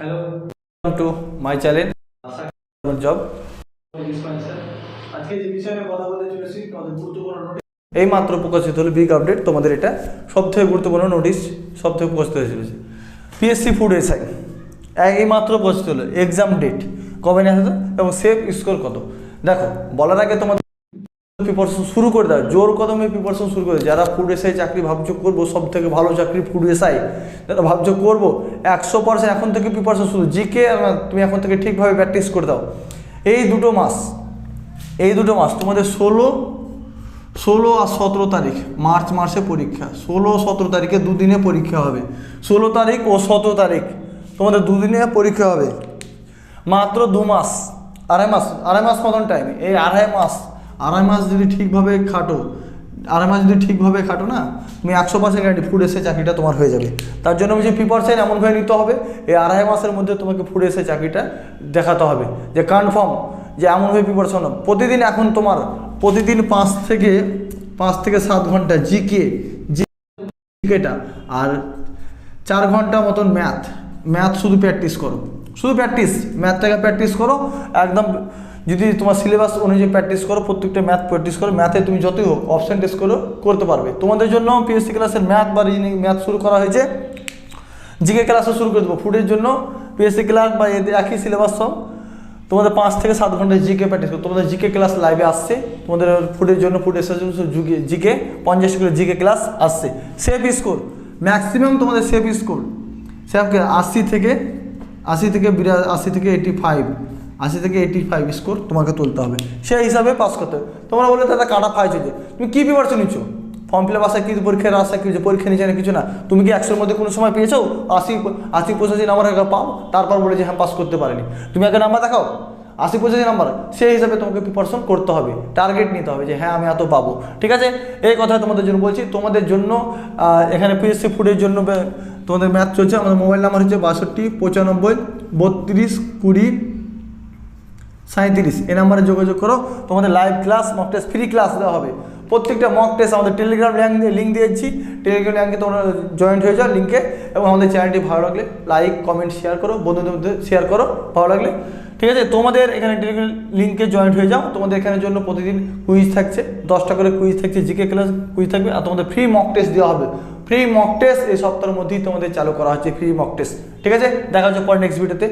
Hello, welcome to my channel. Job আজকে যে বিষয়ে কথা বলতে চলেছি তোমাদের গুরুত্বপূর্ণ নোটিশ এই মাত্র প্রকাশিত হলো বিগ আপডেট। তোমাদের এটা সবথেকে গুরুত্বপূর্ণ নোটিশ, সবথেকে প্রকাশিত হয়েছিল পিএসসি ফুড এসআই এই মাত্র প্রকাশিত হলো। এক্সাম ডেট কবে নিয়ে আসতো এবং সেফ স্কোর কত। দেখো বলার আগে তোমাদের প্রিপারেশন শুরু করে দাও, জোর কদমে প্রিপারেশন শুরু করে। যারা ফুড এসআই চাকরি ভাবছো করবো, সব থেকে ভালো চাকরি ফুড এসআই, যারা ভাবছো করবো 100% এখন থেকে প্রিপারেশন শুরু। জিকে তুমি এখন থেকে ঠিকভাবে প্র্যাকটিস করে দাও। এই দুটো মাস তোমাদের 16 আর 17 তারিখ মার্চে পরীক্ষা। 16-17 তারিখে দুদিনে পরীক্ষা হবে। 16 তারিখ ও 17 তারিখ তোমাদের দুদিনে পরীক্ষা হবে। মাত্র 2 মাস, আড়াই মাস মতন টাইম। এই আড়াই মাস যদি ঠিকভাবে খাটো না, তুমি 100% গ্যারান্টি ফুড এসে চাকরিটা তোমার হয়ে যাবে। তার জন্য আমি যে প্রিপারেশন এমনভাবে নিতে হবে, এই আড়াই মাসের মধ্যে তোমাকে ফুড এসে চাকরিটা দেখাতে হবে যে কনফার্ম, যে এমনভাবে প্রিপারেশন প্রতিদিন। এখন তোমার প্রতিদিন 5 থেকে 7 ঘন্টা জিকেটা আর 4 ঘন্টা মতন ম্যাথ শুধু প্র্যাকটিস করো। ম্যাথটাকে প্র্যাকটিস করো একদম। যদি তোমার সিলেবাস অনুযায়ী প্র্যাকটিস করো, প্রত্যেকটা ম্যাথ প্র্যাকটিস করো। ম্যাথে তুমি যতই হোক অপশন টেস্ট করতে পারবে। তোমাদের জন্য পিএসসি ক্লাসের ম্যাথ বা রিজনিং ম্যাথ শুরু করা হয়েছে। জিকে ক্লাসও শুরু করে দেবো। ফুডের জন্য পিএসসি ক্লাস বা এদের একই সিলেবাস সব। তোমাদের 5 থেকে 7 ঘন্টায় জিকে প্র্যাকটিস করো। তোমাদের জিকে ক্লাস লাইভে আসছে। তোমাদের ফুডের জন্য ফুড এসের জন্য জিকে 50 করে জিকে ক্লাস আসছে। সেফ স্কোর ম্যাক্সিমাম তোমাদের সেফ স্কোর 80 থেকে 85 স্কোর তোমাকে তুলতে হবে। সেই হিসাবে পাস করতে হবে। তোমরা বলে দাদা কাটা ফাই চলছে, তুমি কী প্রিপারেশন নিচ্ছ? ফর্ম ফিল আপ আসা কি পরীক্ষার আসা কি পরীক্ষা নিচ্ছে না কিছু না। তুমি কি 100-র মধ্যে কোনো সময় পেয়েছো 80-85 নাম্বার পাও, তারপর বলে যে হ্যাঁ পাস করতে পারেনি? তুমি আগে নাম্বার দেখাও 80-85 নাম্বার, সেই হিসাবে তোমাকে প্রিপারেশন করতে হবে। টার্গেট নিতে হবে যে হ্যাঁ আমি এত পাবো। ঠিক আছে, এই কথা তোমাদের জন্য বলছি। তোমাদের জন্য এখানে পিএসসি ফুডের জন্য তোমাদের ম্যাথ চলছে। আমাদের মোবাইল নাম্বার হচ্ছে 62 95 32 20 37। এই নাম্বারে যোগাযোগ করো। তোমাদের live class mock test free class দেওয়া হবে। প্রত্যেকটা মক টেস্ট আমাদের টেলিগ্রাম লিঙ্ক দিয়েছি। টেলিগ্রাম লিঙ্কে তোমরা জয়েন্ট হয়ে যাও লিঙ্কে। এবং আমাদের চ্যানেলটি ভালো লাগলে লাইক কমেন্ট শেয়ার করো, বন্ধুদের মধ্যে শেয়ার করো ভালো লাগলে। ঠিক আছে, তোমাদের এখানে টেলিগ্রাম লিঙ্কে জয়েন্ট হয়ে যাও। তোমাদের এখানের জন্য প্রতিদিন কুইজ থাকছে, 10টা করে কুইজ থাকছে, জিকে ক্লাস কুইজ থাকবে। আর তোমাদের ফ্রি মক টেস্ট দেওয়া হবে। ফ্রি মক টেস্ট এই সপ্তাহের মধ্যেই তোমাদের চালু করা হচ্ছে ফ্রি মক টেস্ট। ঠিক আছে, দেখা হচ্ছে পরে নেক্সট ভিডিওতে।